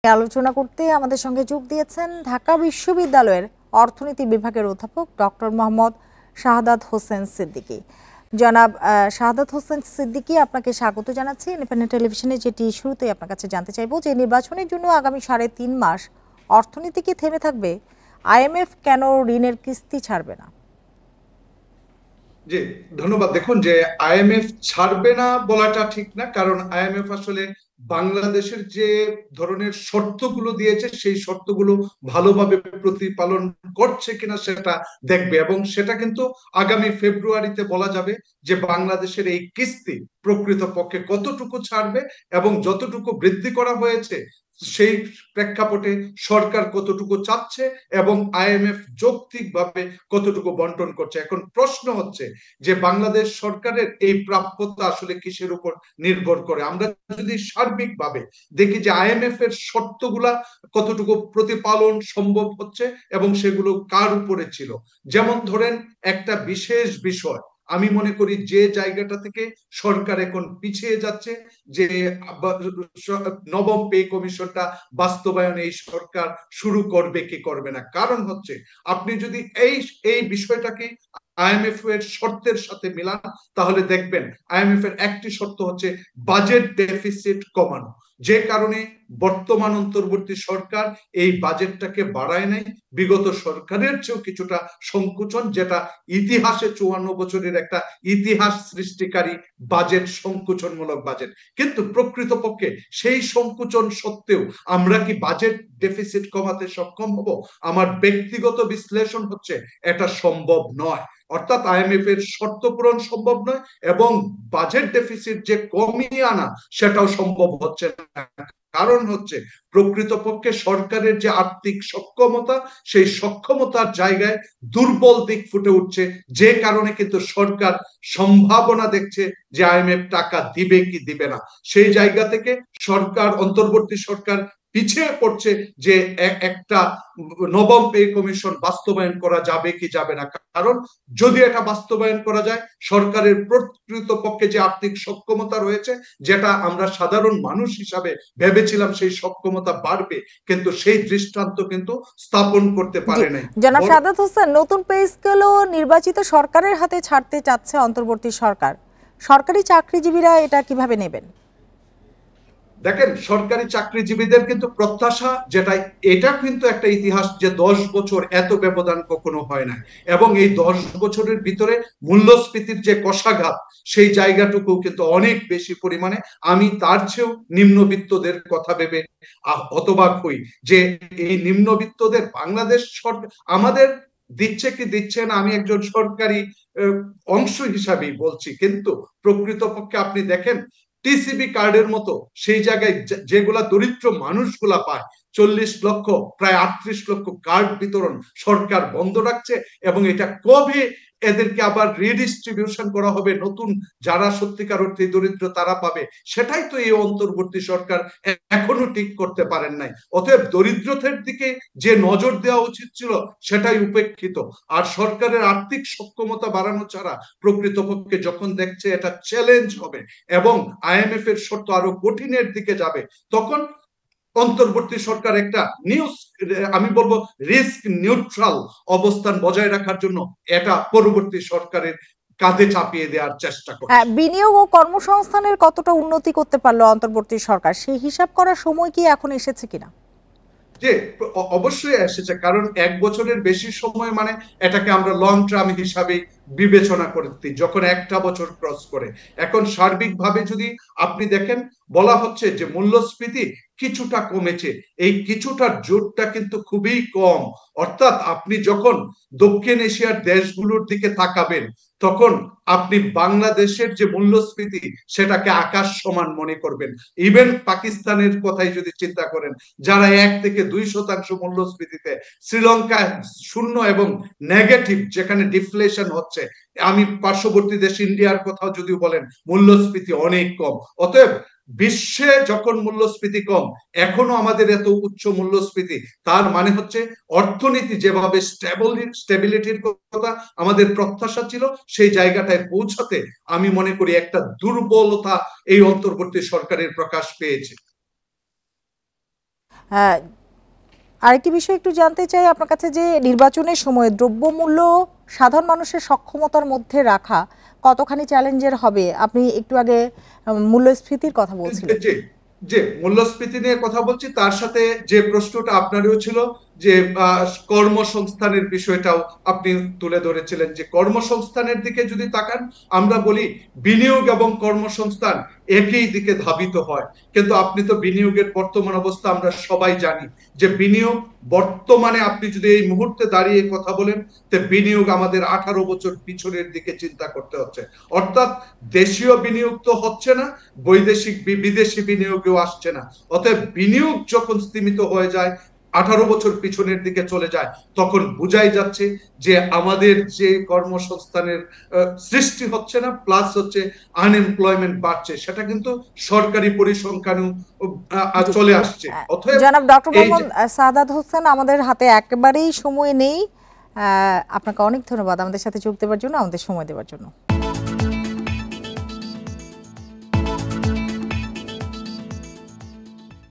আলোচনা করতে আমাদের সঙ্গে যোগ দিয়েছেন ঢাকা বিশ্ববিদ্যালয়ের অর্থনীতি বিভাগের অধ্যাপক ডক্টর মোহাম্মদ শাহাদাত হোসেন সিদ্দিকী। জনাব শাহাদাত হোসেন সিদ্দিকী, আপনাকে স্বাগত জানাচ্ছি ইন্ডিপেন্ডেন্ট টেলিভিশনে। যেটি শুরুতে আপনার কাছে জানতে চাইবো যে নির্বাচনের জন্য আগামী 3.5 মাস অর্থনীতি কি থেমে থাকবে? আইএমএফ কেন ঋণের কিস্তি ছাড়বে না? জি, ধন্যবাদ। দেখুন, যে আইএমএফ ছাড়বে না বলাটা ঠিক না, কারণ আইএমএফ আসলে বাংলাদেশের যে ধরনের শর্তগুলো দিয়েছে সেই শর্তগুলো ভালোভাবে প্রতিপালন করছে কিনা সেটা দেখবে, এবং সেটা কিন্তু আগামী ফেব্রুয়ারিতে বলা যাবে যে বাংলাদেশের এই কিস্তি প্রকৃতপক্ষে কতটুকু ছাড়বে এবং যতটুকু বৃদ্ধি করা হয়েছে সেই প্রেক্ষাপটে সরকার কতটুকু চাচ্ছে এবং আইএমএফ যৌক্তিকভাবে কতটুকু বন্টন করছে। এখন প্রশ্ন হচ্ছে যে বাংলাদেশ সরকারের এই প্রাপ্যতা আসলে কিসের উপর নির্ভর করে। আমরা যদি সার্বিকভাবে দেখি যে আইএমএফ এর শর্তগুলা কতটুকু প্রতিপালন সম্ভব হচ্ছে এবং সেগুলো কার উপরে ছিল। যেমন ধরেন, একটা বিশেষ বিষয় আমি মনে করি যে জায়গাটা থেকে সরকার এখন পিছিয়ে যাচ্ছে, যে নবম পে কমিশনটা বাস্তবায়নে এই সরকার শুরু করবে কি করবে না। কারণ হচ্ছে, আপনি যদি এই এই বিষয়টাকে আইএমএফ এর শর্তের সাথে মিলান, তাহলে দেখবেন আইএমএফ এর একটি শর্ত হচ্ছে বাজেট ডেফিসিট কমানো, যে কারণে বর্তমান অন্তর্বর্তী সরকার এই বাজেটটাকে বাড়ায় নাই। বিগত সরকারের চেয়েও কিছুটা সংকুচন, যেটা ইতিহাসে 54 বছরের একটা ইতিহাস সৃষ্টিকারী বাজেট, সংকুচনমূলক বাজেট। কিন্তু প্রকৃতপক্ষে সেই সংকুচন সত্ত্বেও আমরা কি বাজেট ডেফিসিট কমাতে সক্ষম হব? আমার ব্যক্তিগত বিশ্লেষণ হচ্ছে এটা সম্ভব নয়। অর্থাৎ আইএমএফ এর শর্ত পূরণ সম্ভব নয় এবং বাজেট ডেফিসিট যে কমিয়ে আনা সেটাও সম্ভব হচ্ছে না। কারণ হচ্ছে, প্রকৃতপক্ষে সরকারের যে আর্থিক সক্ষমতা, সেই সক্ষমতার জায়গায় দুর্বল দিক ফুটে উঠছে, যে কারণে কিন্তু সরকার সম্ভাবনা দেখছে যে আইএমএফ টাকা দিবে কি দিবে না। সেই জায়গা থেকে সরকার, অন্তর্বর্তী সরকার পিছিয়ে পড়ছে যে একটা নবম পে কমিশন বাস্তবায়ন করা যাবে কি যাবে না। কারণ যদি এটা বাস্তবায়ন করা যায়, সরকারের প্রকৃতপক্ষে যে আর্থিক সক্ষমতা রয়েছে, যেটা আমরা সাধারণ মানুষ হিসাবে ভেবেছিলাম সেই সক্ষমতা বাড়বে, কিন্তু সেই দৃষ্টান্ত কিন্তু স্থাপন করতে জি, পারে নাই। জনাব শাহাদাত হোসেন, নতুন পে স্কেলও নির্বাচিত সরকারের হাতে ছাড়তে চাচ্ছে অন্তর্বর্তী সরকার। সরকারি চাকরিজীবীরা এটা কিভাবে নেবেন? দেখেন, সরকারি চাকরিজীবীদের কিন্তু প্রত্যাশা যেটা, এটা কিন্তু একটা ইতিহাস যে 10 বছর এত ব্যবধান কখনো হয় না, এবং এই 10 বছরের ভিতরে মূল্যস্ফীতির যে কষাঘাত, সেই জায়গাটুকু কিন্তু অনেক বেশি পরিমাণে। আমি তার চেয়েও নিম্নবিত্তদের কথা ভেবে হতবাক হই যে এই নিম্নবিত্তদের বাংলাদেশ সরকার আমাদের দিচ্ছে কি দিচ্ছে না, আমি একজন সরকারি অংশ হিসাবেই বলছি। কিন্তু প্রকৃতপক্ষে আপনি দেখেন, টিসিবি কার্ডের মতো সেই জায়গায় যেগুলা দরিদ্র মানুষগুলা পায়, 40 লক্ষ, প্রায় 38 লক্ষ কার্ড বিতরণ সরকার বন্ধ রাখছে, এবং এটা কবে এদেরকে আবার রিডিস্ট্রিবিউশন করা হবে, নতুন যারা সত্যিকার অর্থে দরিদ্র তারা পাবে, সেটাই তো এই অন্তর্বর্তী সরকার এখনো ঠিক করতে পারেন নাই। অতএব দরিদ্রদের দিকে যে নজর দেওয়া উচিত ছিল সেটাই উপেক্ষিত। আর সরকারের আর্থিক সক্ষমতা বাড়ানো ছাড়া প্রকৃতপক্ষে যখন দেখছে এটা চ্যালেঞ্জ হবে এবং আইএমএফ এর শর্ত আরো কঠিনের দিকে যাবে, তখন অন্তর্বর্তী সরকার একটা নিউজ, আমি বলবো রিস্ক নিউট্রাল অবস্থান বজায় রাখার জন্য এটা পরবর্তী সরকারের কাঁধে চাপিয়ে দেওয়ার চেষ্টা করছে। বিনিয়োগ ও কর্মসংস্থানের কতটা উন্নতি করতে পারলো অন্তর্বর্তী সরকার, সেই হিসাব করার সময় কি এখন এসেছে কিনা? যে অবশ্যই এসেছে, কারণ 1 বছরের বেশি সময় মানে এটাকে আমরা লং টার্ম হিসাবে বিবেচনা করতে, যখন একটা বছর ক্রস করে। এখন সার্বিকভাবে যদি আপনি দেখেন, বলা হচ্ছে যে মূল্যস্ফীতি কিছুটা কমেছে, এই কিছুটার জোরটা কিন্তু খুবই কম। অর্থাৎ আপনি যখন দক্ষিণ এশিয়ার দেশগুলোর দিকে তাকাবেন, তখন আপনি বাংলাদেশের যে মূল্যস্ফীতি সেটাকে আকাশ সমান মনে করবেন। ইভেন পাকিস্তানের কথাই যদি চিন্তা করেন, যারা 1 থেকে 2% মূল্যস্ফীতিতে, শ্রীলঙ্কায় 0 এবং নেগেটিভ, যেখানে ডিফ্লেশন হচ্ছে। আমি পার্শ্ববর্তী দেশ ইন্ডিয়ার কথাও যদি বলেন, মূল্যস্ফীতি অনেক কম। অতএব বিশ্বে যখন মূল্যস্ফীতি কম, এখনো আমাদের এত উচ্চ মূল্যস্ফীতি, তার মানে হচ্ছে অর্থনীতি যেভাবে স্টেবিলিটির কথা আমাদের প্রত্যাশা ছিল, সেই জায়গাটায় পৌঁছাতে আমি মনে করি একটা দুর্বলতা এই অন্তর্বর্তী সরকারের প্রকাশ পেয়েছে। আরেকটি বিষয় একটু জানতে চাই আপনার কাছে, যে নির্বাচনের সময় দ্রব্যমূল্য সাধারণ মানুষের সক্ষমতার মধ্যে রাখা কতখানি চ্যালেঞ্জের হবে? আপনি একটু আগে মূল্যস্ফীতির কথা বলছিলেন। জি, যে মূল্যস্ফীতি নিয়ে কথা বলছি, তার সাথে যে প্রশ্নটা আপনারও ছিল যে কর্মসংস্থানের বিষয়টাও আপনি তুলে ধরেছিলেন। যে কর্মসংস্থানের দিকে যদি তাকান, আমরা বলি বিনিয়োগ এবং কর্মসংস্থান একই দিকে ধাবিত হয়, কিন্তু আপনি তো বিনিয়োগের বর্তমান অবস্থা আমরা সবাই জানি যে বিনিয়োগ বর্তমানে আপনি যদি এই মুহূর্তে দাঁড়িয়ে কথা বলেন, তো বিনিয়োগ আমাদের 18 বছর পিছনের দিকে চিন্তা করতে হচ্ছে। অর্থাৎ দেশীয় বিনিয়োগ তো হচ্ছে না, বৈদেশিক বিদেশি বিনিয়োগেও আসছে না। অতএব বিনিয়োগ যখন স্তীমিত হয়ে যায়, 18 বছর পিছনের দিকে চলে যায়, তখন বুঝাই যাচ্ছে যে আমাদের যে কর্মসংস্থানের সৃষ্টি হচ্ছে না, প্লাস হচ্ছে আনএমপ্লয়মেন্ট বাড়ছে, সেটা কিন্তু সরকারি পরিসংখ্যানও জি। চলে আসছে। অতএব জনাব ডক্টর এই যে মোহাম্মদ সাদাত হোসেন, আমাদের হাতে একেবারেই সময় নেই। আপনাকে অনেক ধন্যবাদ আমাদের সাথে যোগ দেওয়ার জন্য, আমাদের সময় দেওয়ার জন্য।